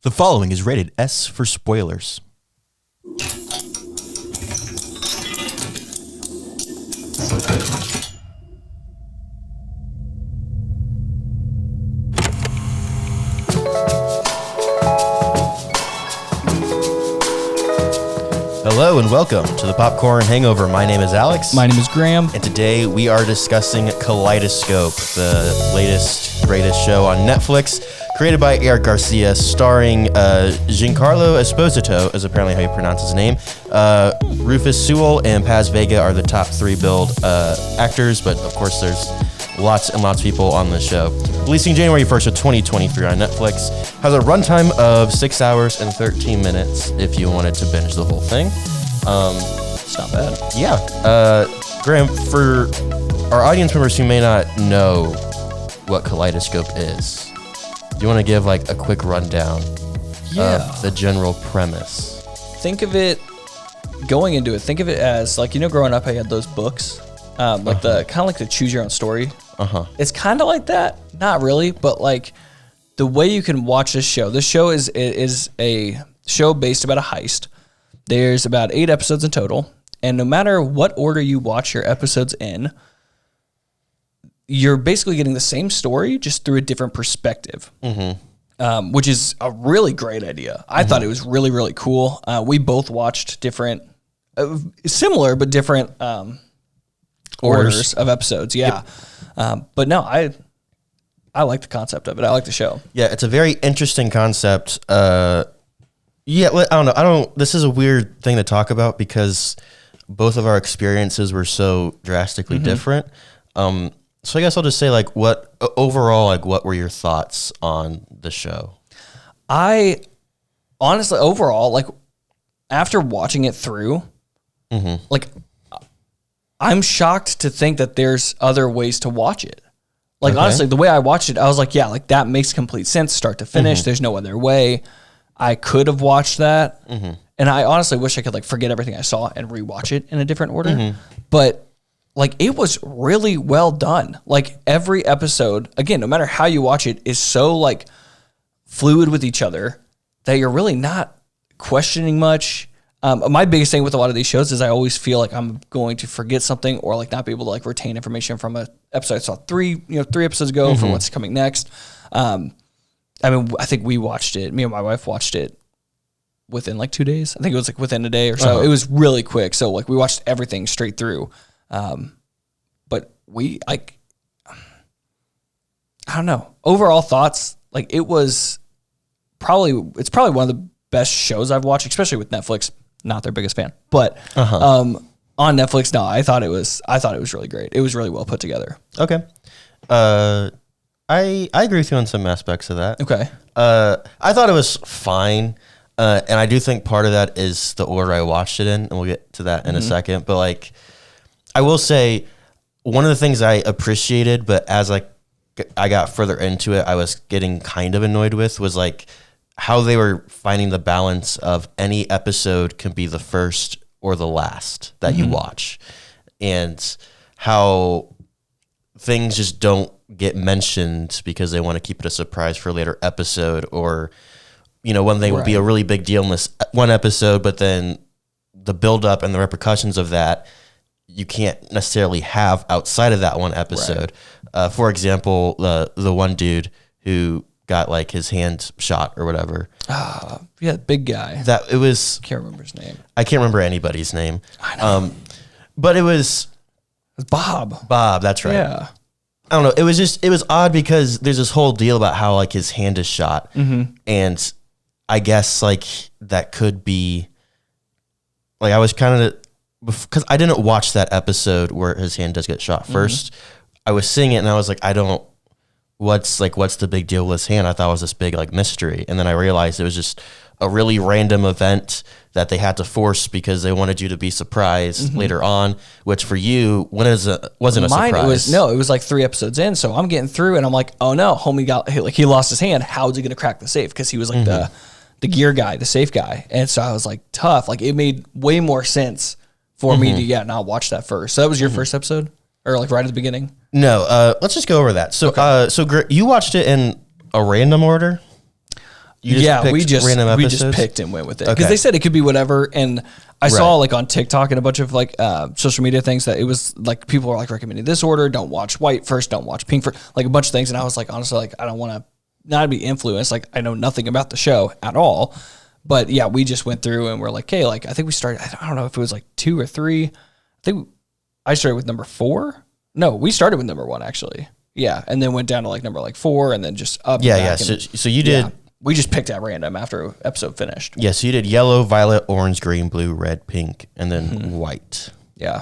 The following is rated S for spoilers. Hello and welcome to the Popcorn Hangover. My name is Alex. My name is Graham. And today we are discussing Kaleidoscope, the latest, greatest show on Netflix, created by Eric Garcia, starring Giancarlo Esposito, is apparently how you pronounce his name. Rufus Sewell and Paz Vega are the top three billed actors, but of course there's lots and lots of people on the show. Releasing January 1st of 2023 on Netflix. Has a runtime of 6 hours and 13 minutes if you wanted to binge the whole thing. It's not bad. Yeah. Graham, for our audience members who may not know what Kaleidoscope is, do you want to give like a quick rundown of the general premise? Think of it, going into it, think of it as like, growing up I had those books, like the kind of like the choose your own story. It's kind of like that, not really, but like the way you can watch this show is a show based about a heist. There's about 8 episodes in total, and no matter what order you watch your episodes in, you're basically getting the same story just through a different perspective, which is a really great idea. I thought it was really, really cool. We both watched different, similar but different orders of episodes. Yeah. Yep. But no, I like the concept of it. I like the show. Yeah, it's a very interesting concept. Yeah, I don't know. This is a weird thing to talk about because both of our experiences were so drastically different. So I guess I'll just say, like, what were your thoughts on the show? I honestly, overall, like, after watching it through, like, I'm shocked to think that there's other ways to watch it. Like, honestly, the way I watched it, I was like, yeah, like, that makes complete sense start to finish. There's no other way. I could have watched that. And I honestly wish I could, like, forget everything I saw and rewatch it in a different order. But like, it was really well done. Like, every episode, again, no matter how you watch it, is so, like, fluid with each other that you're really not questioning much. My biggest thing with a lot of these shows is I always feel like I'm going to forget something or, like, not be able to, like, retain information from a episode I saw three episodes ago for what's coming next. I mean, I think me and my wife watched it within, like, 2 days. I think it was, like, within a day or so. It was really quick. So, like, we watched everything straight through. But we, like, I don't know. Overall thoughts, like, it's probably one of the best shows I've watched, especially with Netflix. Not their biggest fan, but on Netflix, no, I thought it was really great. It was really well put together. Okay. I agree with you on some aspects of that. Okay. I thought it was fine. And I do think part of that is the order I watched it in, and we'll get to that in a second. But, like, I will say one of the things I appreciated, but as I got further into it, I was getting kind of annoyed with, was, like, how they were finding the balance of any episode can be the first or the last that you watch, and how things just don't get mentioned because they want to keep it a surprise for a later episode, or, when they will be a really big deal in this one episode, but then the buildup and the repercussions of that you can't necessarily have outside of that one episode. For example, the one dude who got, like, his hand shot or whatever. Yeah, big guy. Can't remember his name. I can't remember anybody's name. I know. But it was Bob. Bob, that's right. Yeah. I don't know. It was odd because there's this whole deal about how, like, his hand is shot. And I guess, like, that could be, like, I was kind of, because I didn't watch that episode where his hand does get shot first. I was seeing it and I was like, what's the big deal with his hand? I thought it was this big, like, mystery. And then I realized it was just a really random event that they had to force because they wanted you to be surprised later on, which for you wasn't a surprise. It was like 3 episodes in. So I'm getting through and I'm like, oh no, homie he lost his hand. How is he going to crack the safe? Because he was like the gear guy, the safe guy. And so I was like, tough. Like, it made way more sense for me to not watch that first. So that was your first episode, or like right at the beginning? No, let's just go over that. So, you watched it in a random order? we just picked and went with it because they said it could be whatever. And I saw like on TikTok and a bunch of like social media things that it was like people were like recommending this order. Don't watch white first. Don't watch pink first. Like a bunch of things. And I was like, honestly, like I don't want to not be influenced. Like I know nothing about the show at all. But yeah, we just went through and we're like, hey, like I think we started. I don't know if it was like 2 or 3. I think I started with number 4. No, we started with number 1 actually. Yeah, and then went down to like number 4, and then just up. Yeah. So you did. We just picked at random after episode finished. Yeah, so you did yellow, violet, orange, green, blue, red, pink, and then white. Yeah.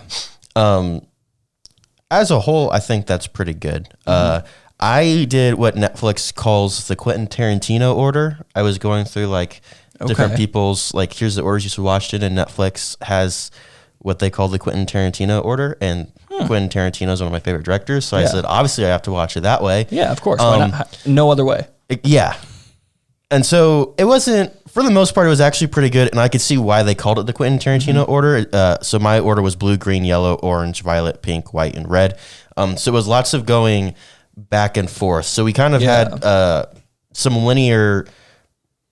As a whole, I think that's pretty good. I did what Netflix calls the Quentin Tarantino order. I was going through like different people's like here's the orders you should watch it, and Netflix has what they call the Quentin Tarantino order, and Quentin Tarantino is one of my favorite directors, so I said obviously I have to watch it that way. Yeah, of course. Why not? No other way. Yeah. And so it wasn't, for the most part, it was actually pretty good, and I could see why they called it the Quentin Tarantino order. So my order was blue, green, yellow, orange, violet, pink, white, and red. So it was lots of going back and forth. So we kind of had some linear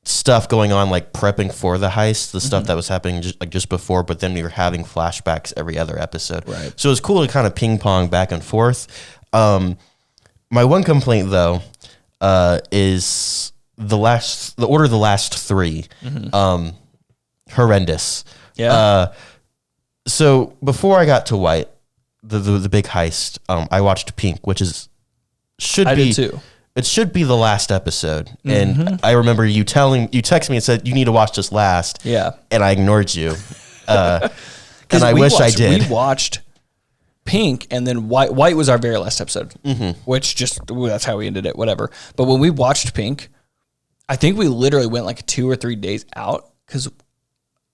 stuff going on, like prepping for the heist, the stuff that was happening just before, but then we were having flashbacks every other episode. Right. So it was cool to kind of ping pong back and forth. My one complaint though is the order of the last 3. Horrendous. Yeah. So before I got to white, the big heist, I watched pink, which I did too. It should be the last episode. And I remember you texted me and said, you need to watch this last. Yeah. And I ignored you. And I wish I did. We watched pink and then white. White was our very last episode, which that's how we ended it, whatever. But when we watched pink, I think we literally went like 2 or 3 days out because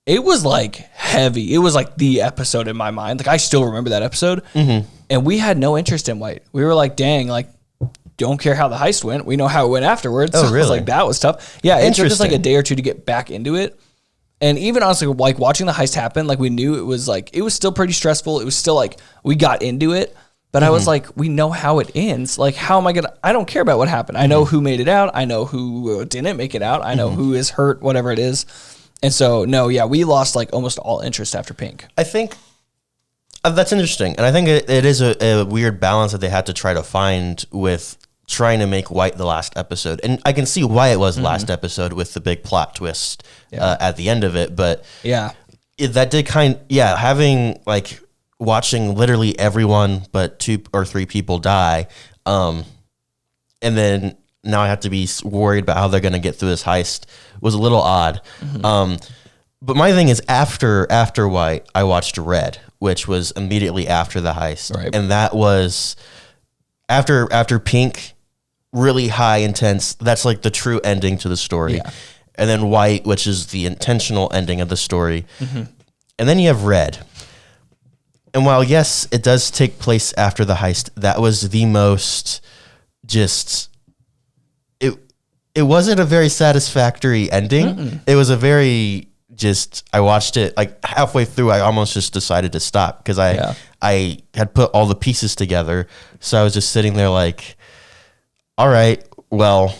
it was like heavy. It was like the episode in my mind. Like I still remember that episode. And we had no interest in white. We were like, dang, like, don't care how the heist went. We know how it went afterwards. Oh, so really? It was like, that was tough. Yeah, it took us like a day or 2 to get back into it. And even honestly, like watching the heist happen, like we knew it was still pretty stressful. It was still like, we got into it. But I was like, we know how it ends. Like, how am I going to, I don't care about what happened. I know who made it out. I know who didn't make it out. I know who is hurt, whatever it is. And so, no, yeah, we lost like almost all interest after pink. I think that's interesting. And I think it is a weird balance that they had to try to find with trying to make white the last episode. And I can see why it was the last episode with the big plot twist at the end of it. But that did having like watching literally everyone but 2 or 3 people die. And then now I have to be worried about how they're going to get through this heist was a little odd. But my thing is after white, I watched red, which was immediately after the heist. Right. And that was after pink, really high intense. That's like the true ending to the story. Yeah. And then white, which is the intentional ending of the story. And then you have red. And while, yes, it does take place after the heist, that was the most it wasn't a very satisfactory ending. It was a very I watched it like halfway through. I almost just decided to stop because I had put all the pieces together. So I was just sitting there like, all right, well,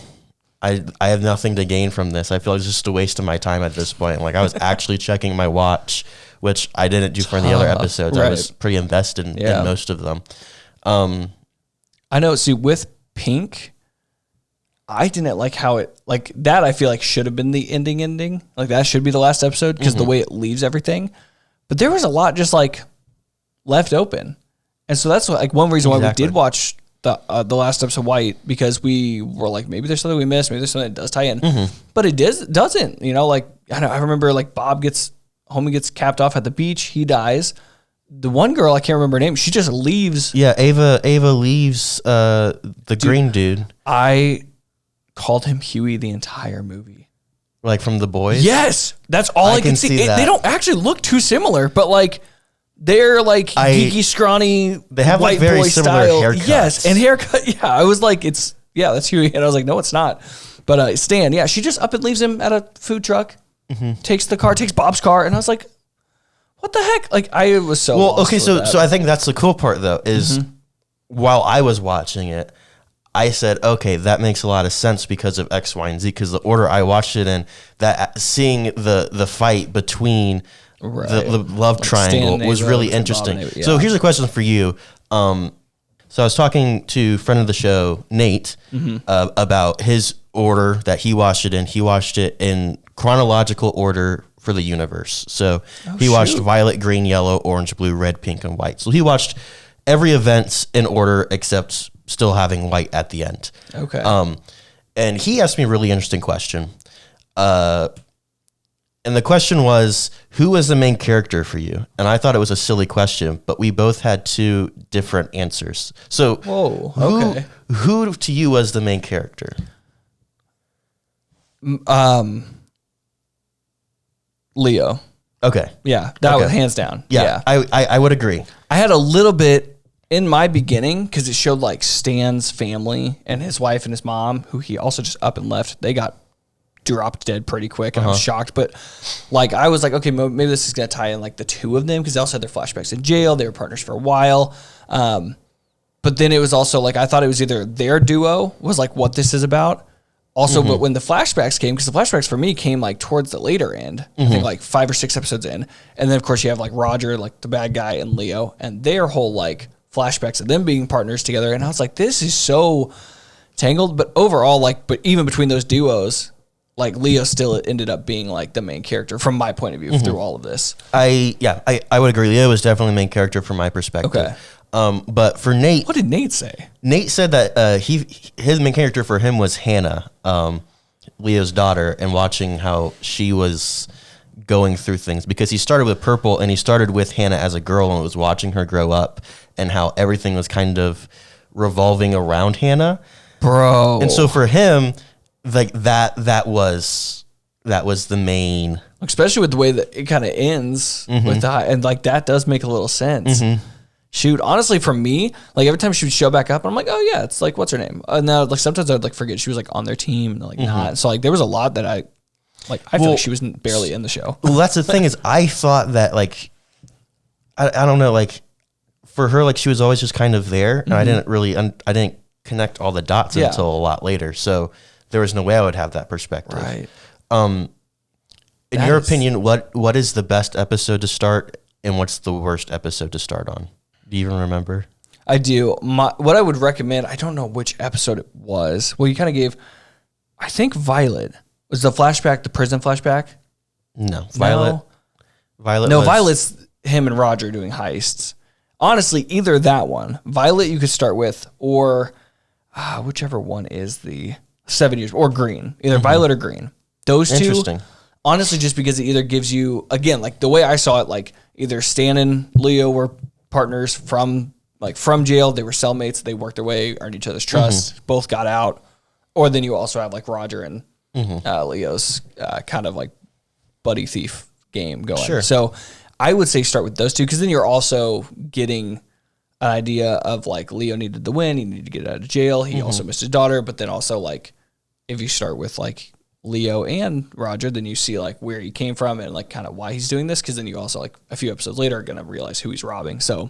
I have nothing to gain from this. I feel like it's just a waste of my time at this point. Like I was actually checking my watch, which I didn't do for the other episodes. Right. I was pretty invested in most of them. I know. See, with pink, I didn't like how it, like that I feel like should have been the ending. Like that should be the last episode because the way it leaves everything. But there was a lot just like left open. And so that's like one reason why we did watch the last episode white, because we were like, maybe there's something we missed. Maybe there's something that does tie in. But it doesn't, you know, like I remember like homie gets capped off at the beach. He dies. The one girl, I can't remember her name. She just leaves. Yeah. Ava leaves, the green dude. I called him Huey the entire movie. Like from The Boys? Yes. That's all I can see. They don't actually look too similar, but like they're like geeky, scrawny, they have white like very boy similar style. haircuts. Yes, and haircut. Yeah, I was like, that's Huey. And I was like, no, it's not. But Stan, yeah, she just up and leaves him at a food truck, takes Bob's car. And I was like, what the heck? Like I was so lost okay, so I think that's the cool part though, is while I was watching it, I said, okay, that makes a lot of sense because of X, Y, and Z. Because the order I watched it in, that seeing the fight between the love triangle was really interesting. So here's a question for you. So I was talking to friend of the show, Nate, about his order that he watched it in. He watched it in chronological order for the universe. So he watched violet, green, yellow, orange, blue, red, pink, and white. So he watched every event in order except still having white at the end. Okay. And he asked me a really interesting question. And the question was, who was the main character for you? And I thought it was a silly question, but we both had two different answers. So who to you was the main character? Leo. Okay. Yeah, that was hands down. Yeah. I would agree. I had a little bit in my beginning because it showed like Stan's family and his wife and his mom, who he also just up and left. They got dropped dead pretty quick, and I was shocked. But like, I was like, okay, maybe this is gonna tie in like the two of them, because they also had their flashbacks in jail. They were partners for a while. But then it was also like, I thought it was either their duo was like what this is about. Also, but when the flashbacks came, because the flashbacks for me came like towards the later end, I think like 5 or 6 episodes in. And then of course you have like Roger, like the bad guy, and Leo, and their whole like flashbacks of them being partners together. And I was like, this is so tangled. But overall, like, but even between those duos, like Leo still ended up being like the main character from my point of view through all of this. I would agree. Leo was definitely the main character from my perspective. Okay. But for Nate, what did Nate say? Nate said that his main character for him was Hannah, Leo's daughter, and watching how she was going through things, because he started with Purple and he started with Hannah as a girl and was watching her grow up and how everything was kind of revolving around Hannah. Bro. And so for him, like that was the main, especially with the way that it kind of ends with that, and like that does make a little sense. Shoot, honestly, for me, like every time she would show back up, I'm like, oh yeah, it's like, what's her name? And now like sometimes I'd like forget she was like on their team and like not. So like there was a lot that I feel like she was barely in the show. Well, that's the thing is I thought that like I don't know, like for her, like she was always just kind of there, and I didn't connect all the dots until a lot later. So there was no way I would have that perspective. Right. In your opinion, what is the best episode to start, and what's the worst episode to start on? Do you even remember? I do. What I would recommend, I don't know which episode it was. Well, you kind of gave, I think Violet was the flashback, the prison flashback. No, Violet. Violet's him and Roger doing heists. Honestly, either that one, Violet, you could start with, or whichever one is the 7 years, or Green, either Violet or Green. Those two. Interesting. Honestly, just because it either gives you, again, like the way I saw it, like either Stan and Leo were partners from jail. They were cellmates. They worked their way, earned each other's trust, both got out. Or then you also have like Roger and Leo's kind of like buddy thief game going. Sure. So I would say start with those two, because then you're also getting an idea of like Leo needed the win. He needed to get out of jail. He also missed his daughter. But then also like if you start with like Leo and Roger, then you see like where he came from and like kind of why he's doing this, because then you also like a few episodes later are going to realize who he's robbing. So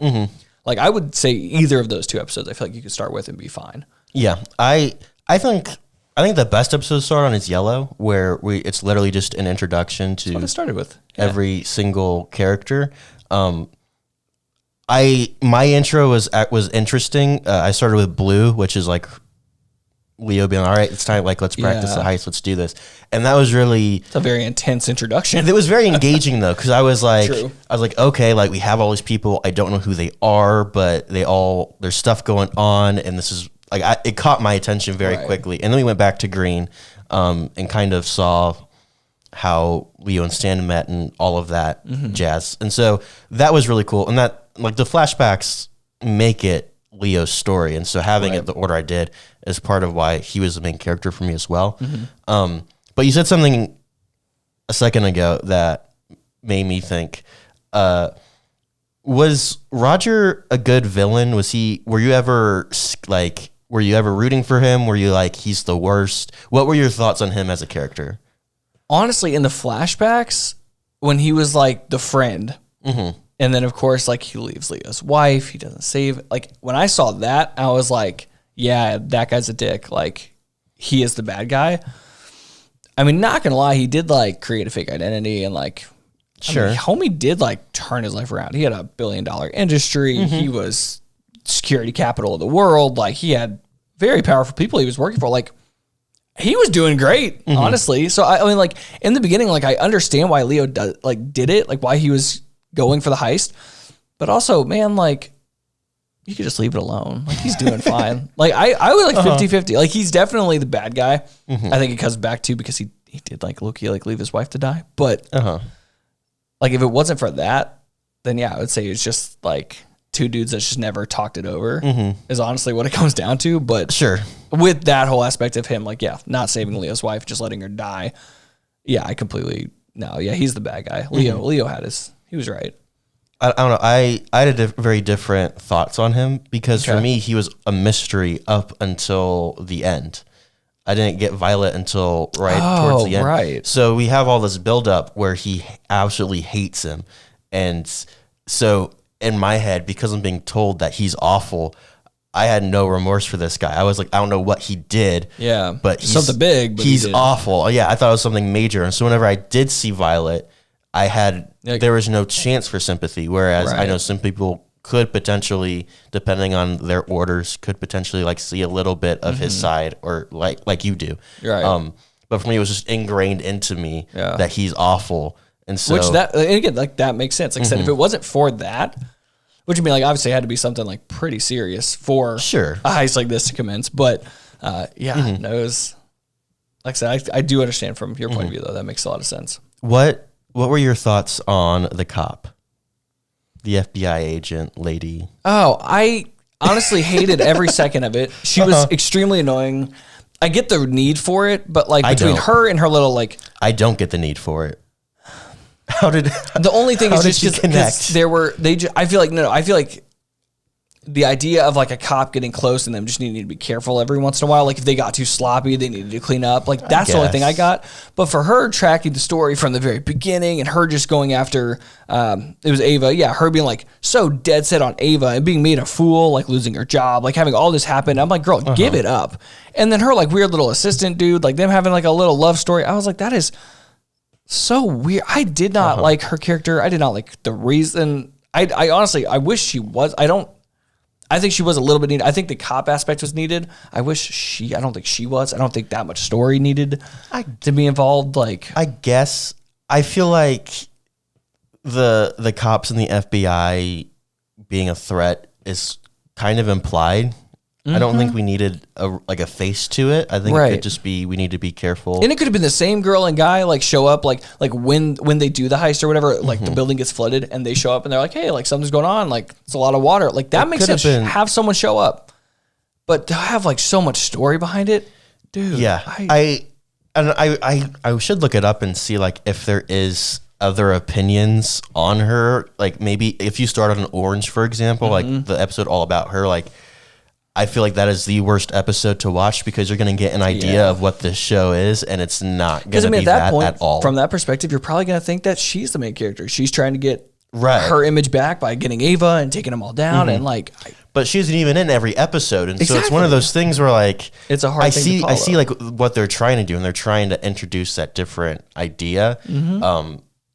like I would say either of those two episodes I feel like you could start with and be fine. Yeah, I think the best episode to start on is Yellow, where it's literally just an introduction to That's what I started with. every single character. My intro was interesting. I started with Blue, which is like Leo being, all right, it's time, like, let's practice the heist, let's do this. And that was really... It's a very intense introduction. It was very engaging, though, because I was like, okay, like, we have all these people, I don't know who they are, but there's stuff going on, and this is, like, it caught my attention very quickly. And then we went back to Green, and kind of saw how Leo and Stan met and all of that jazz. And so that was really cool. And that, like, the flashbacks make it Leo's story, and so having it the order I did is part of why he was the main character for me as well. But you said something a second ago that made me think, was Roger a good villain? Were you ever rooting for him? Were you like, he's the worst? What were your thoughts on him as a character? Honestly, in the flashbacks, when he was like the friend, and then of course, like he leaves Leo's wife, he doesn't save. Like when I saw that, I was like, yeah, that guy's a dick. Like, he is the bad guy. I mean, not gonna lie, he did like create a fake identity and like, Sure. I mean, homie did like turn his life around. He had $1 billion industry. He was security capital of the world. Like, he had very powerful people he was working for. Like, he was doing great, honestly. So I mean, like in the beginning, like I understand why Leo did it, like why he was going for the heist, but also, man, like you could just leave it alone. Like, he's doing fine. Like I would like 50-50. Like, he's definitely the bad guy. I think it comes back to because he did like low-key like leave his wife to die. But like if it wasn't for that, then yeah, I would say it's just like two dudes that just never talked it over is honestly what it comes down to. But Sure. with that whole aspect of him, like, yeah, not saving Leo's wife, just letting her die. Yeah, I completely, no, yeah, he's the bad guy. Leo had he was right. I don't know. I had very different thoughts on him because for me, he was a mystery up until the end. I didn't get Violet until towards the end. Right. So we have all this buildup where he absolutely hates him. And so in my head, because I'm being told that he's awful, I had no remorse for this guy. I was like, I don't know what he did. Yeah. But he's something big. But he's awful. Yeah, I thought it was something major. And so whenever I did see Violet, there was no chance for sympathy. Whereas I know some people could potentially, depending on their orders, could potentially like see a little bit of his side, or like you do. Right. But for me, it was just ingrained into me that he's awful. And so, and again, like that makes sense. Like I said, if it wasn't for that, which would mean like obviously it had to be something like pretty serious for a heist like this to commence. But no, it was, like I said, I do understand from your point of view though. That makes a lot of sense. What were your thoughts on the cop, the FBI agent lady? Oh, I honestly hated every second of it. She was extremely annoying. I get the need for it, but like between her and her little like, I don't get the need for it. The only thing is just because I feel like the idea of like a cop getting close and them just needing to be careful every once in a while. Like if they got too sloppy, they needed to clean up. Like that's the only thing I got. But for her tracking the story from the very beginning and her just going after, it was Ava. Yeah. Her being like so dead set on Ava and being made a fool, like losing her job, like having all this happen. I'm like, girl, give it up. And then her like weird little assistant dude, like them having like a little love story. I was like, that is so weird. I did not like her character. I did not like the reason. I honestly, I wish she was. I think she was a little bit needed. I think the cop aspect was needed. I don't think she was. I don't think that much story needed to be involved. Like, I guess I feel like the cops and the FBI being a threat is kind of implied. I don't think we needed a face to it. I think it could just be, we need to be careful. And it could have been the same girl and guy like show up like when they do the heist or whatever, like the building gets flooded and they show up and they're like, hey, like something's going on. Like it's a lot of water. Like that makes sense. Have someone show up, but to have like so much story behind it, dude. Yeah. I should look it up and see like if there is other opinions on her. Like maybe if you start on Orange, for example, like the episode all about her, like, I feel like that is the worst episode to watch because you're going to get an idea of what this show is, and it's not going to be that at all. From that perspective, you're probably going to think that she's the main character. She's trying to get her image back by getting Ava and taking them all down, and like. But she isn't even in every episode, and so it's one of those things where like it's a hard thing to follow. I see like what they're trying to do, and they're trying to introduce that different idea.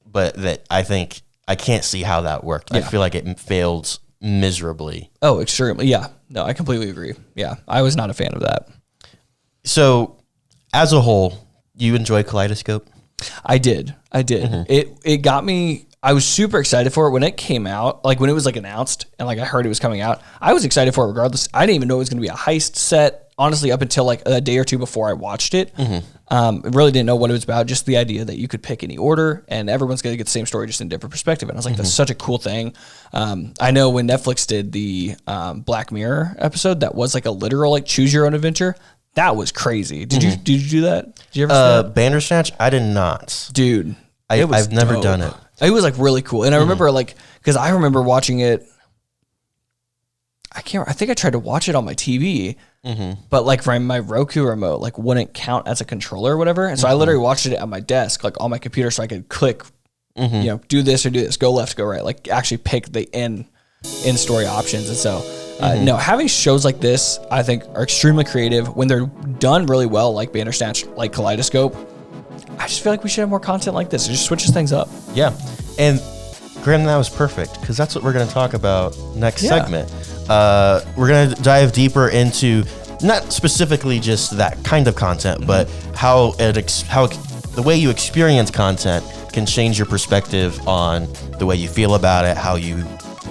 But that I think I can't see how that worked. I feel like it failed miserably. Oh, extremely. Yeah. No, I completely agree. Yeah. I was not a fan of that. So as a whole, you enjoy Kaleidoscope? I did. It got me. I was super excited for it when it came out. Like when it was like announced and like I heard it was coming out, I was excited for it regardless. I didn't even know it was going to be a heist set, honestly, up until like a day or two before I watched it. Really didn't know what it was about. Just the idea that you could pick any order and everyone's going to get the same story, just in a different perspective. And I was like, that's such a cool thing. I know when Netflix did the Black Mirror episode, that was like a literal like choose your own adventure. That was crazy. Did you do that? Did you ever see that? Bandersnatch? I did not. Dude, I've never done it. It was like really cool. And I remember like, because I remember watching it. I think I tried to watch it on my TV, but like my Roku remote like wouldn't count as a controller or whatever. And so I literally watched it at my desk, like on my computer, so I could click, do this or do this, go left, go right, like actually pick the in story options. And so No, having shows like this, I think, are extremely creative when they're done really well, like Bandersnatch, like Kaleidoscope. I just feel like we should have more content like this. It just switches things up. Yeah. And Graham, that was perfect because that's what we're going to talk about next segment. We're going to dive deeper into not specifically just that kind of content, but how the way you experience content can change your perspective on the way you feel about it, how you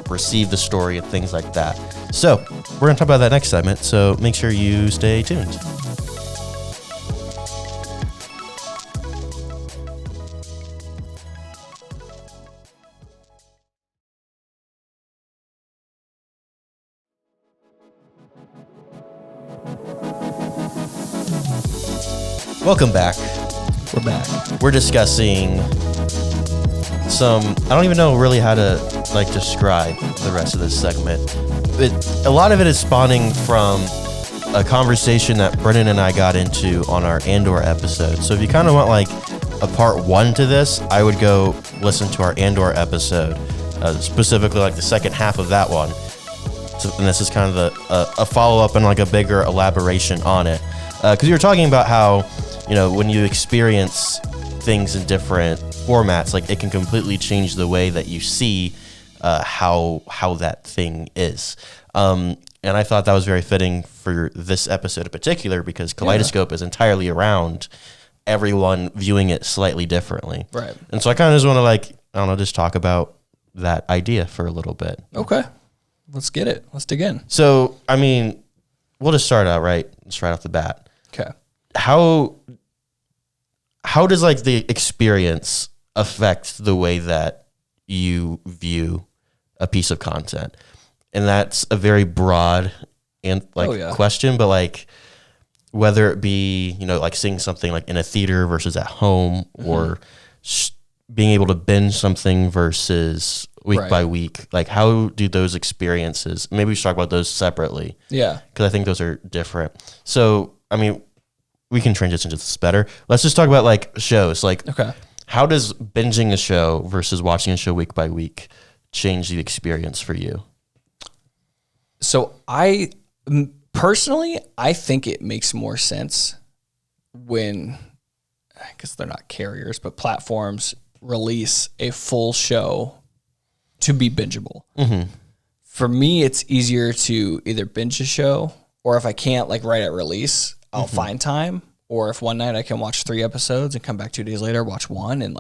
perceive the story, and things like that. So we're going to talk about that next segment. So make sure you stay tuned. Welcome back. We're back. We're discussing I don't even know really how to describe the rest of this segment. A lot of it is spawning from a conversation that Brennan and I got into on our Andor episode. So if you kind of want a part 1 to this, I would go listen to our Andor episode, specifically the second half of that one. So, and this is kind of a follow-up and a bigger elaboration on it. Because you were talking about how, when you experience things in different formats, it can completely change the way that you see how that thing is. And I thought that was very fitting for this episode in particular because Kaleidoscope is entirely around everyone viewing it slightly differently. Right. And so I kind of just want to, just talk about that idea for a little bit. Okay. Let's get it. Let's dig in. So, we'll just start out just right off the bat. Okay. How does the experience affect the way that you view a piece of content? And that's a very broad and question, but whether it be, seeing something in a theater versus at home, or being able to binge something versus week by week, how do those experiences, maybe we should talk about those separately. Yeah. Because I think those are different. So, we can transition to this better. Let's just talk about shows. Okay. How does binging a show versus watching a show week by week change the experience for you? So personally, I think it makes more sense when, I guess they're not carriers, but platforms release a full show to be bingeable. Mm-hmm. For me, it's easier to either binge a show, or if I can't right at release, I'll find time. Or if one night I can watch 3 episodes and come back 2 days later, watch 1. And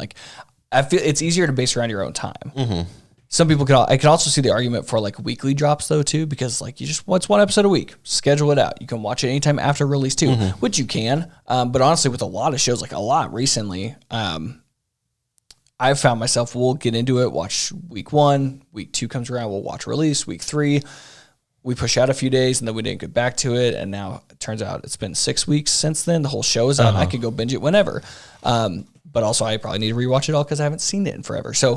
I feel it's easier to base around your own time. Mm-hmm. Some people I can also see the argument for weekly drops though too, because you just watch 1 episode a week, schedule it out. You can watch it anytime after release too, which you can. But honestly, with a lot of shows, a lot recently, I've found myself, we'll get into it, watch week 1, week 2 comes around, we'll watch release, week 3, we push out a few days and then we didn't get back to it. And now it turns out it's been 6 weeks since then. The whole show is out. I could go binge it whenever. But also I probably need to rewatch it all because I haven't seen it in forever. So,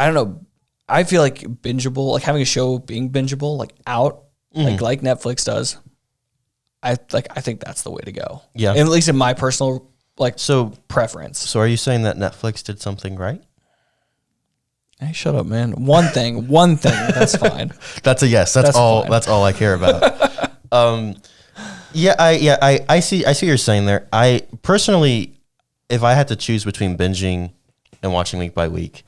I don't know. I feel bingeable, having a show being bingeable, out, like Netflix does. I think that's the way to go. Yeah. And at least in my personal preference. So are you saying that Netflix did something right? Hey, shut up, man. One thing, that's fine. That's a yes. That's all. Fine. That's all I care about. I see what you're saying there. I personally, if I had to choose between binging and watching week by week,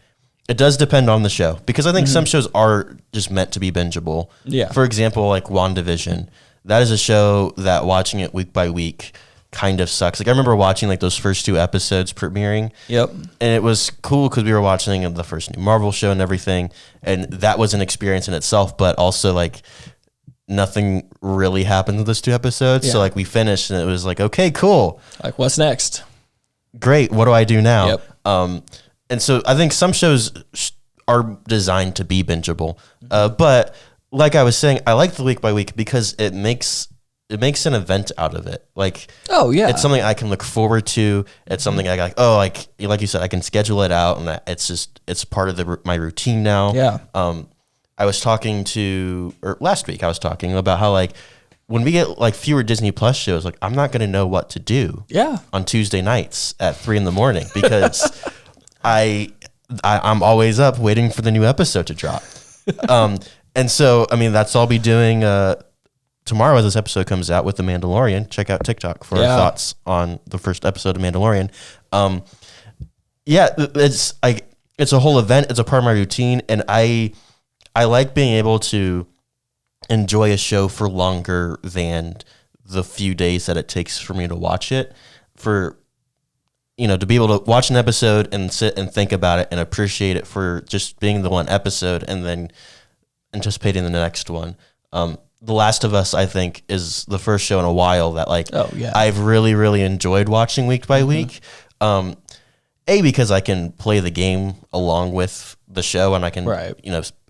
it does depend on the show, because I think some shows are just meant to be bingeable. Yeah. For example, WandaVision, that is a show that watching it week by week kind of sucks. I remember watching those first 2 episodes premiering. Yep. And it was cool because we were watching the first new Marvel show and everything, and that was an experience in itself, but also nothing really happened in those 2 episodes. Yeah. So we finished and it was okay, cool. What's next? Great. What do I do now? Yep. And so I think some shows are designed to be bingeable. But like I was saying, I like the week by week because it makes an event out of it. Oh yeah, it's something I can look forward to. It's something like you said, I can schedule it out, and it's part of my routine now. Yeah. I was talking last week, I was talking about how when we get fewer Disney Plus shows, I'm not going to know what to do. Yeah. On Tuesday nights at 3 a.m. because I'm always up waiting for the new episode to drop. And so, I mean, that's all I'll be doing tomorrow as this episode comes out with The Mandalorian. Check out TikTok for our thoughts on the first episode of Mandalorian. It's a whole event. It's a part of my routine, and I like being able to enjoy a show for longer than the few days that it takes for me to watch it. For, to be able to watch an episode and sit and think about it and appreciate it for just being the one episode and then anticipating the next one. The Last of Us, I think, is the first show in a while that I've really, really enjoyed watching week by week. Because I can play the game along with the show, and I can,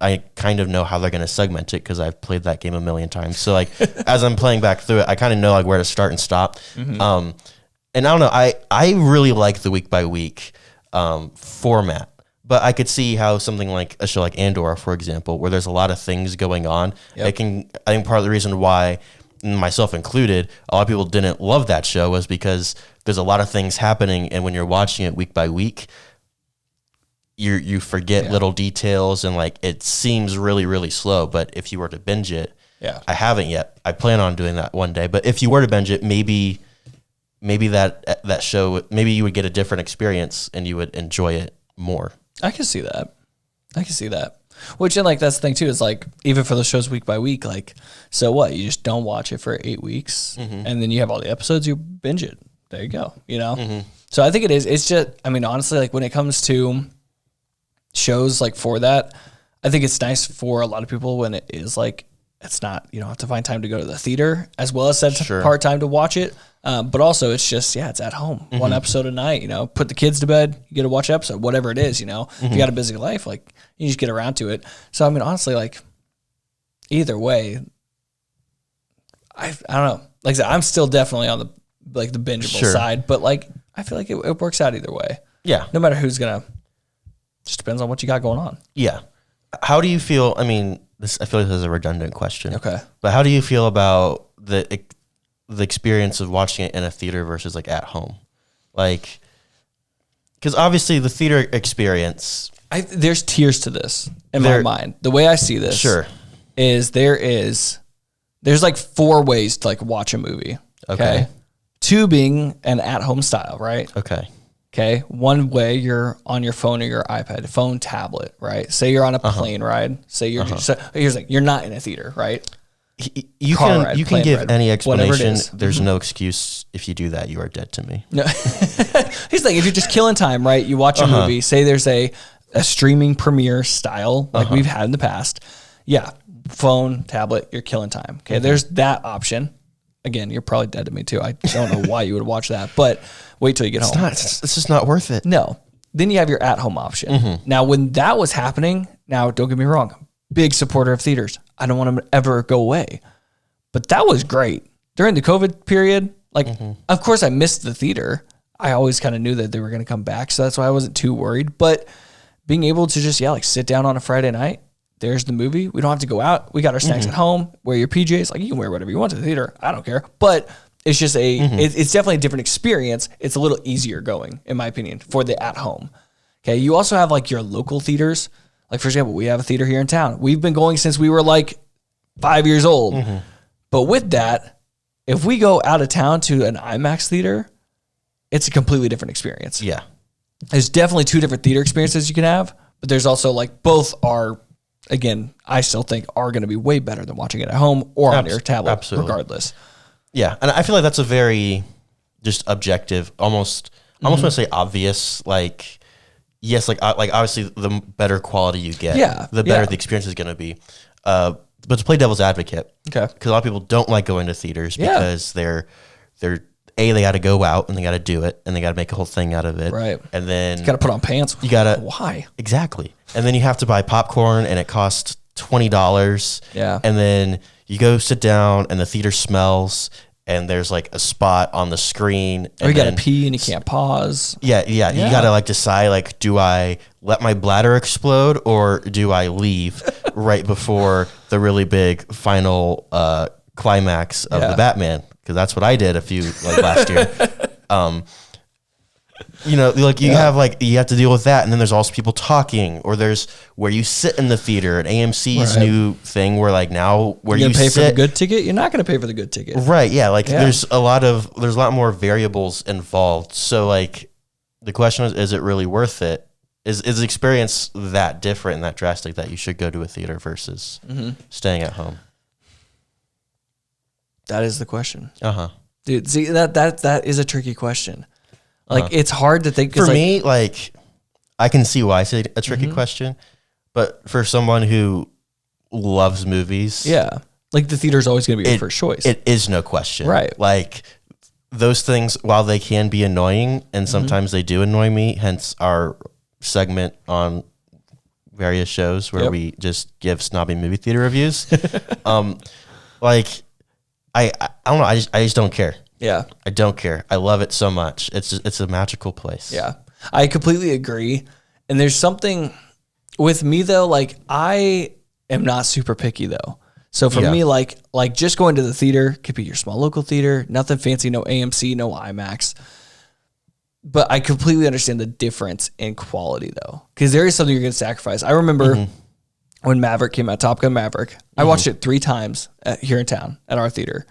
I kind of know how they're going to segment it because I've played that game a million times. So as I'm playing back through it, I kind of know where to start and stop. And I don't know, I really like the week by week format, but I could see how something like a show like Andor, for example, where there's a lot of things going on. I think part of the reason why, myself included, a lot of people didn't love that show was because there's a lot of things happening, and when you're watching it week by week, you forget little details, and it seems really, really slow. But if you were to binge it, I haven't yet. I plan on doing that one day. But if you were to binge it, maybe that show, maybe you would get a different experience and you would enjoy it more. I can see that. Which, and that's the thing too, is even for the shows week by week, so what? You just don't watch it for 8 weeks, and then you have all the episodes, you binge it. There you go, So I think it is. It's just, honestly, when it comes to shows for that, I think it's nice for a lot of people when it is it's not, you don't have to find time to go to the theater as well as set part time to watch it. But also it's just, it's at home, one episode a night, put the kids to bed, you get to watch an episode, whatever it is, if you got a busy life, you just get around to it. So, honestly, either way, I don't know. Like I said, I'm still definitely on the bingeable side, but I feel like it works out either way. Yeah. No matter who's just depends on what you got going on. Yeah. How do you feel? I feel like this is a redundant question. Okay. But how do you feel about the experience of watching it in a theater versus at home? Because obviously the theater experience, there's tiers to this in my mind. The way I see this is there's 4 ways to watch a movie. Okay. 2 being an at-home style, right? Okay. One way, you're on your phone or your iPad, phone, tablet, right? Say you're on a plane ride. Say you're you're not in a theater, right? You can give any explanation. There's no excuse if you do that. You are dead to me. No. He's if you're just killing time, right? You watch a movie. Say there's a streaming premiere style we've had in the past. Yeah, phone, tablet, you're killing time. Okay, there's that option. Again, you're probably dead to me too. I don't know why you would watch that, but wait till you get home. It's just not worth it. No. Then you have your at-home option. Now, when that was happening, now don't get me wrong, big supporter of theaters. I don't want them to ever go away. But that was great. During the COVID period, of course I missed the theater. I always kind of knew that they were going to come back, so that's why I wasn't too worried. But being able to just, sit down on a Friday night, there's the movie. We don't have to go out. We got our snacks at home. Wear your PJs. You can wear whatever you want to the theater. I don't care. But it's just it's definitely a different experience. It's a little easier going, in my opinion, for the at-home. Okay, you also have your local theaters. For example, we have a theater here in town. We've been going since we were 5 years old. But with that, if we go out of town to an IMAX theater, it's a completely different experience. Yeah. There's definitely 2 different theater experiences you can have, but there's also both are, again, I still think are going to be way better than watching it at home or on your tablet, regardless. Yeah, and I feel like that's a very just objective, almost want to say obvious, yes, obviously the better quality you get, the better the experience is going to be. But to play devil's advocate, because a lot of people don't like going to theaters because they got to go out and they got to do it and they got to make a whole thing out of it. Right. And then you got to put on pants. You got to. Why? Exactly. And then you have to buy popcorn and it costs $20. Yeah. And then you go sit down and the theater smells and there's a spot on the screen. Or you got to pee and you can't pause. Yeah. You got to decide, do I let my bladder explode or do I leave right before the really big final climax of the Batman? Because that's what I did a few last year. You know, like you have to deal with that, and then there's also people talking, or there's where you sit in the theater. And AMC's new thing, where like now where you're you gonna pay sit, for the good ticket. You're not gonna pay for the good ticket, right? Yeah, like there's a lot more variables involved. So like the question is it really worth it? Is the experience that different and that drastic that you should go to a theater versus staying at home? That is the question. Dude, see that is a tricky question. Like it's hard to think. For me, like I can see why it's a tricky question, but for someone who loves movies, like the theater's always going to be your first choice. It is no question, right? Like those things, while they can be annoying, and sometimes they do annoy me. Hence our segment on various shows where we just give snobby movie theater reviews. Like I don't know. I just don't care. Yeah. I don't care. I love it so much. It's a magical place. Yeah. I completely agree. And there's something with me though, like I am not super picky though. So for me, like just going to the theater could be your small local theater, nothing fancy, no AMC, no IMAX. But I completely understand the difference in quality though. Because there is something you're going to sacrifice. I remember when Maverick came out, Top Gun Maverick, I watched it 3 times here in town at our theater.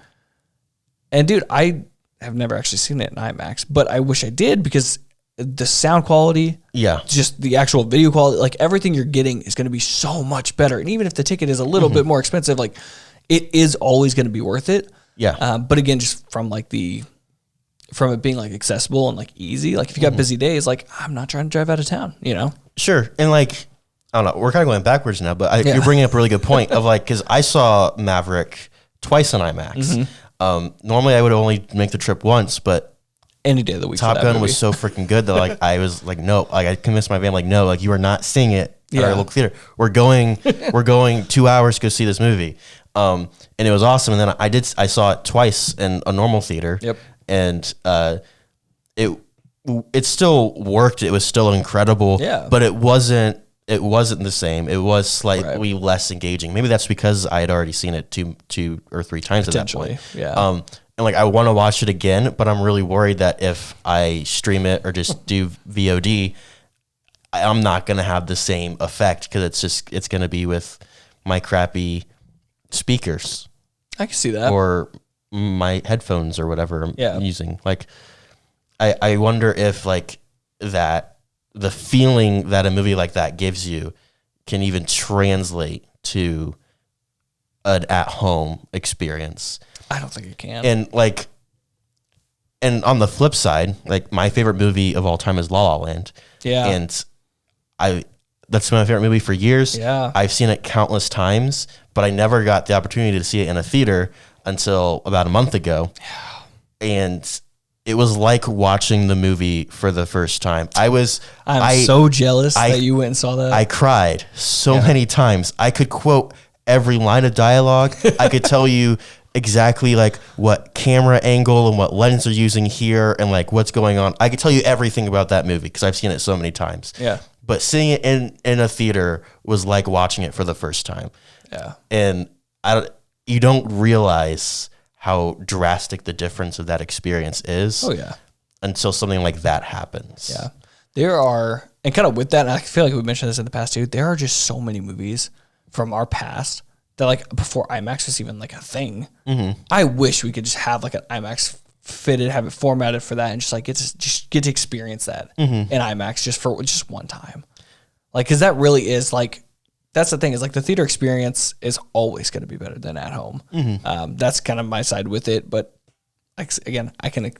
And dude, I have never actually seen it in IMAX, but I wish I did because the sound quality, just the actual video quality, like everything you're getting is going to be so much better. And even if the ticket is a little bit more expensive, like it is always going to be worth it. Yeah. But again, just from it being like accessible and like easy, like if you got busy days, like I'm not trying to drive out of town, you know? Sure. And like, I don't know, we're kind of going backwards now, but you're bringing up a really good point of like, cause I saw Maverick twice in IMAX. Normally I would only make the trip once, but any day of the week. Top Gun was so freaking good that like I was like, no, like I convinced my family, like, no, like you are not seeing it at our local theater. We're going 2 hours to go see this movie. And it was awesome. And then I saw it twice in a normal theater. Yep. And it still worked. It was still incredible. Yeah. But it wasn't the same. It was slightly less engaging. Maybe that's because I had already seen it two or 3 times at that point. Yeah. And like I want to watch it again, but I'm really worried that if I stream it or just do VOD, I'm not going to have the same effect because it's going to be with my crappy speakers. I can see that. Or my headphones or whatever I'm using. Like I wonder if like that the feeling that a movie like that gives you can even translate to an at-home experience. I don't think it can. And on the flip side, like my favorite movie of all time is La La Land. Yeah. And that's my favorite movie for years. Yeah. I've seen it countless times, but I never got the opportunity to see it in a theater until about a month ago. Yeah. And it was like watching the movie for the first time. I'm so jealous that you went and saw that. I cried so many times. I could quote every line of dialogue. I could tell you exactly like what camera angle and what lens they're using here and like what's going on. I could tell you everything about that movie because I've seen it so many times. Yeah. But seeing it in a theater was like watching it for the first time. Yeah. And you don't realize how drastic the difference of that experience is. Oh yeah. Until something like that happens. Yeah. There are, and kind of with that, and I feel like we mentioned this in the past too, there are just so many movies from our past that like before IMAX was even like a thing. I wish we could just have like an IMAX fitted, have it formatted for that and just like get to experience that in IMAX just for just one time. Like, cause that really is like, that's the thing is like the theater experience is always going to be better than at home. That's kind of my side with it. But like, again, I can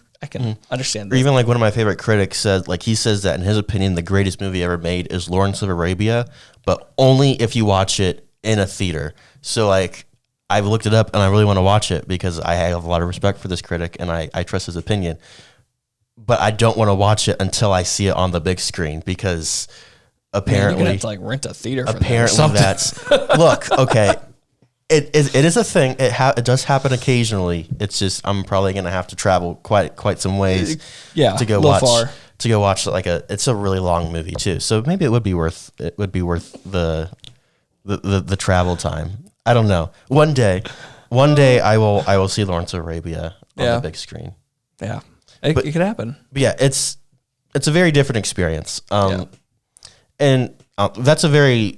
understand that. Or even like one of my favorite critics said, like he says that in his opinion, the greatest movie ever made is Lawrence of Arabia, but only if you watch it in a theater. So like I've looked it up and I really want to watch it because I have a lot of respect for this critic and I trust his opinion, but I don't want to watch it until I see it on the big screen because apparently you're gonna have to like rent a theater for apparently that's look, okay. It is a thing. It does happen occasionally. It's just I'm probably gonna have to travel quite some ways. To go watch far. To go watch like it's a really long movie too. So maybe it would be worth the travel time. I don't know. One day I will see Lawrence of Arabia on the big screen. Yeah, it could happen. But yeah, it's it's a very different experience. Yeah. And that's I feel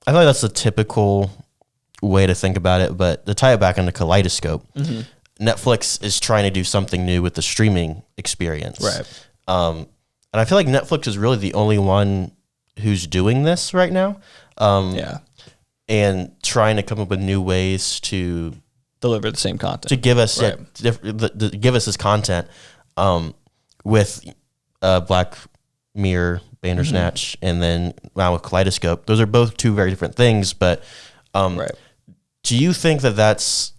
like that's the typical way to think about it, but to tie it back into Kaleidoscope, Netflix is trying to do something new with the streaming experience. Right. And I feel like Netflix is really the only one who's doing this right now. Yeah. And trying to come up with new ways to Deliver the same content. to give us Right. give us this content with Black Mirror, Bandersnatch, and then now with Kaleidoscope. Those are both two very different things, but Right. do you think that that's...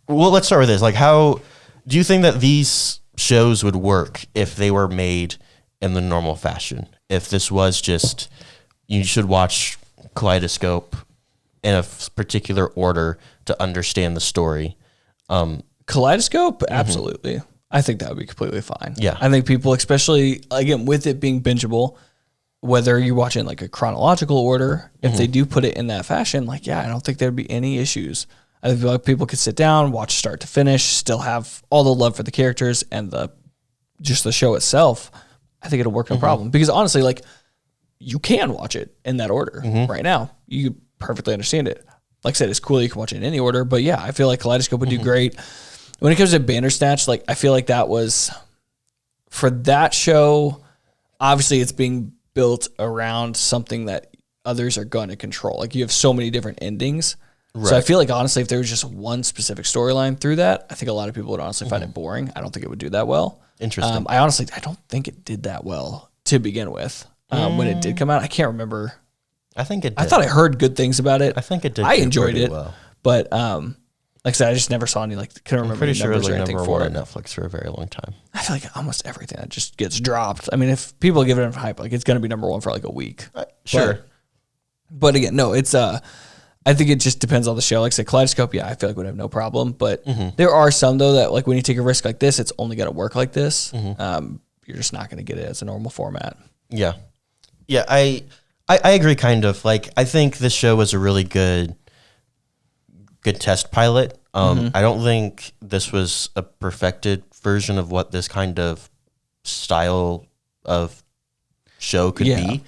Well, let's start with this. Like, how do you think that these shows would work if they were made in the normal fashion? If this was just, you should watch Kaleidoscope in a particular order to understand the story. Kaleidoscope, absolutely. I think that would be completely fine. Yeah. I think people, especially, again, with it being bingeable, whether you watch it in like a chronological order, if they do put it in that fashion, like, yeah, I don't think there'd be any issues. I feel like people could sit down, watch start to finish, still have all the love for the characters and just the show itself. I think it'll work no problem. Because honestly, like, you can watch it in that order right now. You perfectly understand it. Like I said, it's cool you can watch it in any order, but yeah, I feel like Kaleidoscope would do great. When it comes to Bandersnatch, like, I feel like that was, for that show, obviously it's being built around something that others are going to control. Like, you have so many different endings. Right. So I feel like, honestly, if there was just one specific storyline through that, I think a lot of people would honestly find it boring. I don't think it would do that well. Interesting. I don't think it did that well to begin with. When it did come out, I can't remember. I think it did. I thought I heard good things about it. I think it did. I enjoyed pretty it, well. But like I said, I just never saw any, like, couldn't remember Pretty any sure it was numbers or like anything number for one it. on Netflix for a very long time. I feel like almost everything that just gets dropped. I mean, if people give it enough hype, like, it's going to be number one for like a week. Sure. But again, no, it's I think it just depends on the show. Like I said, Kaleidoscope, yeah, I feel like would have no problem. But there are some, though, that, like, when you take a risk like this, it's only going to work like this. You're just not going to get it as a normal format. Yeah. Yeah, I agree, kind of. Like, I think this show was a really good test pilot. I don't think this was a perfected version of what this kind of style of show could be.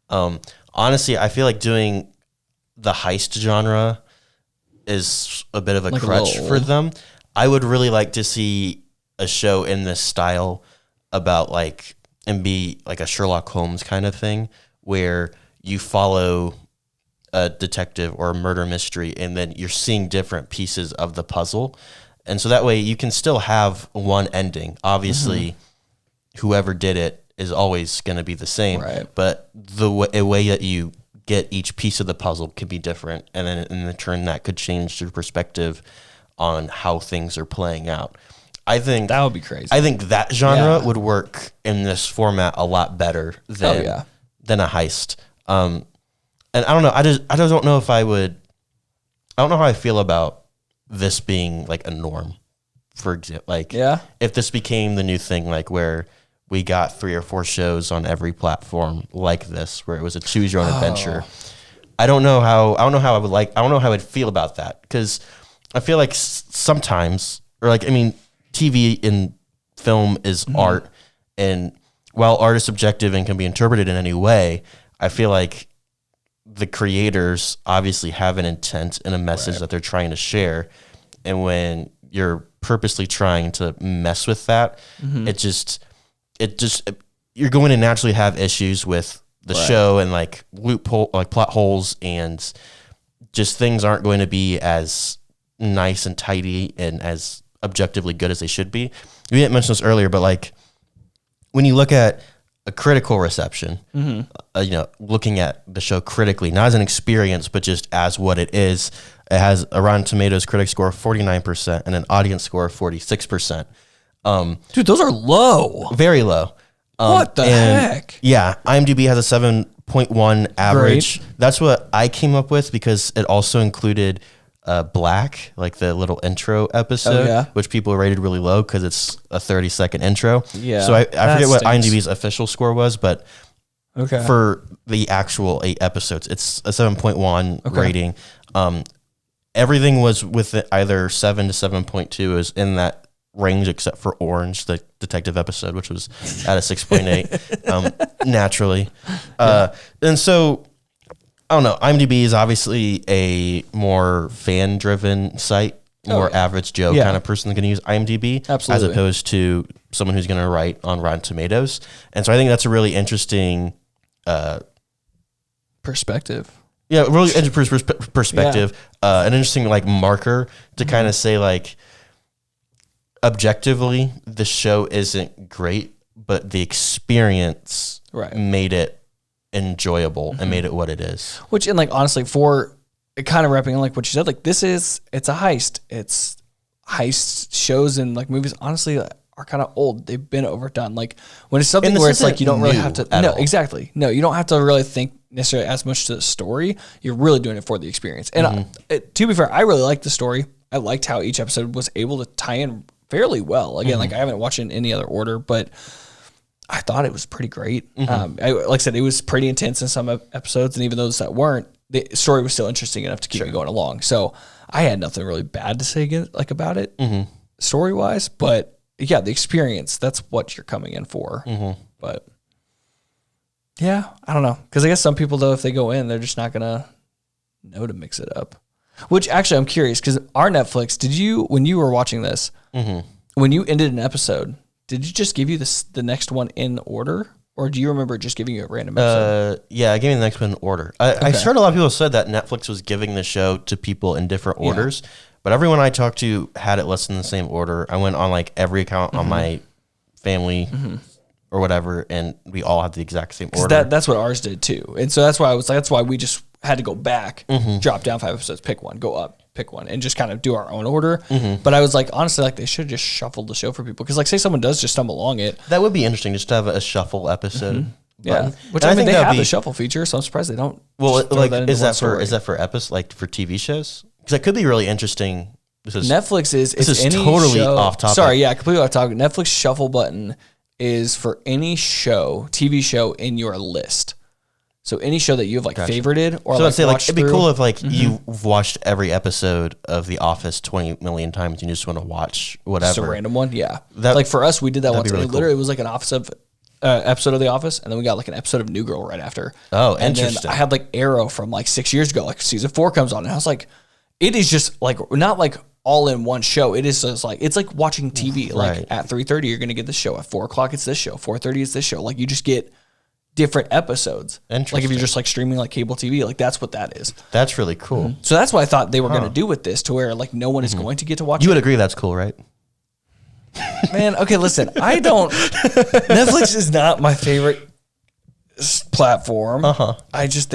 Honestly, I feel like doing the heist genre is a bit of a Like crutch for them. I would really like to see a show in this style about, like, and be like a Sherlock Holmes kind of thing, where you follow a detective or a murder mystery and then you're seeing different pieces of the puzzle. And so that way you can still have one ending. Obviously, whoever did it is always going to be the same, Right. but the way that you get each piece of the puzzle can be different. And then in turn, that could change your perspective on how things are playing out. I think That would be crazy. I think that genre would work in this format a lot better than than a heist. And I don't know. I just don't know if I would. I don't know how I feel about this being like a norm. For example, like, if this became the new thing, like where we got 3 or 4 shows on every platform like this, where it was a choose your own adventure. I don't know how I would feel about that, because I feel like sometimes, or like, I mean, TV and film is art, and while art is subjective and can be interpreted in any way, I feel like the creators obviously have an intent and a message that they're trying to share, and when you're purposely trying to mess with that, it just you're going to naturally have issues with the show, and like loophole, like plot holes, and just things aren't going to be as nice and tidy and as objectively good as they should be. We didn't mention this earlier, but like when you look at a critical reception, looking at the show critically, not as an experience, but just as what it is, it has a Rotten Tomatoes critic score of 49% and an audience score of 46%. Dude, those are low. Very low. What the heck? Yeah, IMDb has a 7.1 average. Great. That's what I came up with, because it also included Black, like the little intro episode, which people rated really low because it's a 30-second intro. Yeah. So I forget what IMDb's official score was, but for the actual 8 episodes, it's a 7.1 rating. Everything was with either 7 to 7.2 is in that range except for Orange, the detective episode, which was at a 6.8 naturally. And so, I don't know, IMDb is obviously a more fan-driven site, more average Joe kind of person going to use IMDb as opposed to someone who's going to write on Rotten Tomatoes. And so I think that's a really interesting perspective. Yeah, really interesting perspective. An interesting like marker to kind of say like, objectively, the show isn't great, but the experience made it enjoyable and made it what it is. Which, and like honestly, for kind of wrapping like what you said, like it's a heist. It's heist shows and like movies honestly are kind of old. They've been overdone. Like when it's something where it's like you don't really have to. No, exactly. No, you don't have to really think necessarily as much to the story. You're really doing it for the experience. And to be fair, I really liked the story. I liked how each episode was able to tie in fairly well. Again, like I haven't watched it in any other order, but I thought it was pretty great. Like I said, it was pretty intense in some episodes, and even those that weren't, the story was still interesting enough to keep me going along. So I had nothing really bad to say about it, story wise. But yeah, the experience, that's what you're coming in for. But yeah, I don't know, because I guess some people though, if they go in, they're just not gonna know to mix it up. Which actually, I'm curious because our Netflix, when you were watching this, when you ended an episode, did you just give you the next one in order, or do you remember just giving you a random episode? Yeah, I gave me the next one in order. I heard a lot of people said that Netflix was giving the show to people in different orders, but everyone I talked to had it listed in the same order. I went on like every account on my family or whatever, and we all had the exact same order. That's what ours did too, and so that's why we just had to go back, drop down 5 episodes, pick one, go up, pick one, and just kind of do our own order. But I was like, honestly, like they should have just shuffled the show for people. Because like say someone does just stumble along it. That would be interesting just to have a shuffle episode. Yeah. Which I mean, they have the shuffle feature, so I'm surprised they don't. Well, like, is that for episodes, like for TV shows? Because that could be really interesting. Netflix is any totally show, off topic. Sorry, yeah, completely off topic. Netflix shuffle button is for any show, TV show in your list. So any show that you have like favorited or so I'd say like it'd be cool if like you've watched every episode of The Office 20 million times and you just want to watch whatever. Just a random one, yeah. Like for us, we did that once. Really literally, it was like an episode of The Office, and then we got like an episode of New Girl right after. Oh, and interesting. Then I had like Arrow from like 6 years ago, like season 4 comes on, and I was like, it is just like not like all in one show. It is just like it's like watching TV. Like at 3:30, you're gonna get this show. At 4:00, it's this show. 4:30, it's this show. Like you just get different episodes. Like if you're just like streaming like cable TV, like that's what that is. That's really cool. So that's what I thought they were going to do with this, to where like no one is going to get to watch You would agree that's cool, right? Man, okay, listen, I don't, Netflix is not my favorite platform. I just,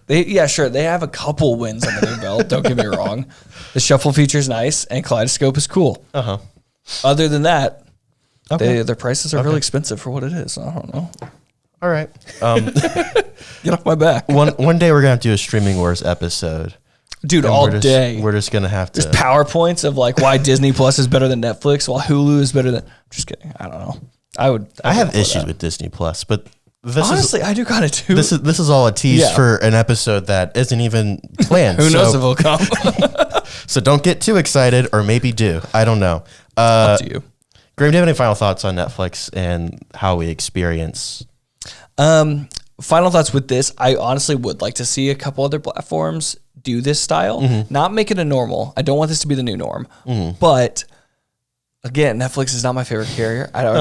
yeah, sure, they have a couple wins under their belt, don't get me wrong. The shuffle feature is nice, and Kaleidoscope is cool. Other than that, their prices are really expensive for what it is. I don't know. All right. Get off my back. One day we're going to have to do a Streaming Wars episode. Dude, all day. We're just going to have to. There's PowerPoints of like why Disney Plus is better than Netflix, while Hulu is better than. I'm just kidding. I don't know. I have issues with Disney Plus, but honestly, I do kind of too. This is all a tease for an episode that isn't even planned. Who knows if it'll come? So don't get too excited, or maybe do. I don't know. Up to you. Graham, do you have any final thoughts on Netflix and how we experience? Final thoughts with this. I honestly would like to see a couple other platforms do this style, not make it a normal. I don't want this to be the new norm, but again, Netflix is not my favorite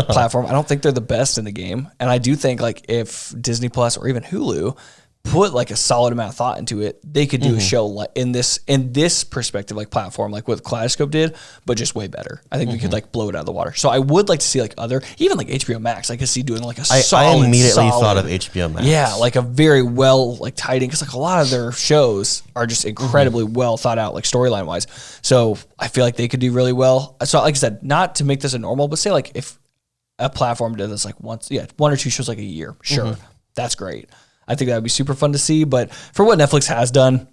platform. I don't think they're the best in the game. And I do think like if Disney Plus or even Hulu put like a solid amount of thought into it, they could do a show like in this perspective, like platform, like what Kaleidoscope did, but just way better. I think we could like blow it out of the water. So I would like to see like even like HBO Max. I could see doing like a solid. I immediately thought of HBO Max. Yeah, like a very well like tied in, because like a lot of their shows are just incredibly well thought out, like storyline wise. So I feel like they could do really well. So like I said, not to make this a normal, but say like if a platform did this like one or two shows like a year, sure, that's great. I think that would be super fun to see. But for what Netflix has done,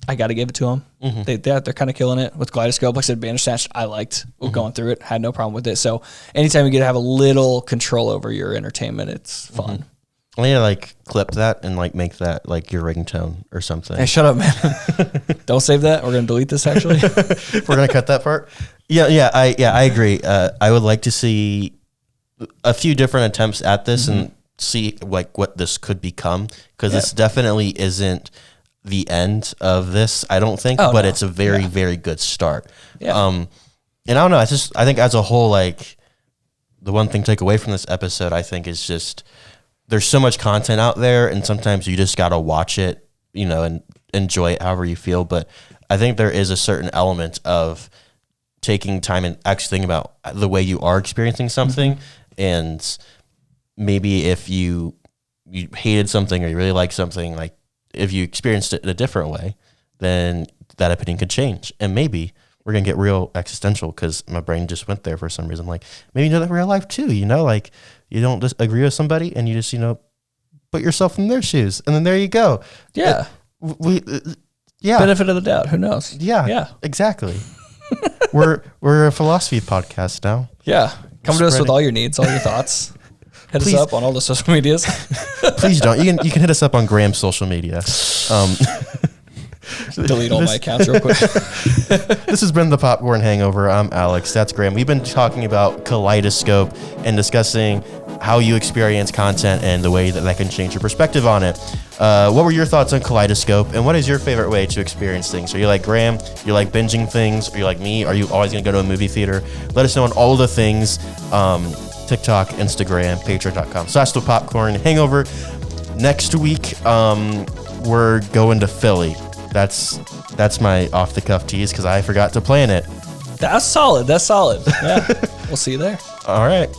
I got to give it to them. They're kind of killing it with Kaleidoscope. Like I said, Bandersnatch, I liked going through it. Had no problem with it. So anytime you get to have a little control over your entertainment, it's fun. I need to like clip that and like make that like your ringtone or something. Hey, shut up, man. Don't save that. We're going to delete this actually. We're going to cut that part. I agree. I would like to see a few different attempts at this and see like what this could become, because this definitely isn't the end of this, I don't think, but it's a very, very good start. Yeah. And I don't know, I think as a whole, like the one thing to take away from this episode, I think, is just there's so much content out there, and sometimes you just got to watch it, you know, and enjoy it however you feel. But I think there is a certain element of taking time and actually thinking about the way you are experiencing something. And maybe if you hated something or you really liked something, like if you experienced it in a different way, then that opinion could change. And maybe we're going to get real existential, because my brain just went there for some reason. Like, maybe you know that real life too, you know, like you don't just agree with somebody and you just, you know, put yourself in their shoes, and then there you go. Yeah. Benefit of the doubt. Who knows? Yeah. Exactly. We're a philosophy podcast now. Yeah. Come to us with all your needs, all your thoughts. Hit us up on all the social medias. Please don't. You can hit us up on Graham's social media. Delete all my accounts real quick. This has been the Popcorn Hangover. I'm Alex. That's Graham. We've been talking about Kaleidoscope and discussing how you experience content and the way that can change your perspective on it. What were your thoughts on Kaleidoscope, and what is your favorite way to experience things? Are you like Graham? You like binging things? Are you like me? Are you always going to go to a movie theater? Let us know on all the things. TikTok, Instagram, patreon.com/the Popcorn Hangover. Next week, we're going to Philly. That's my off the cuff tease, because I forgot to plan it. That's solid. Yeah. We'll see you there. All right.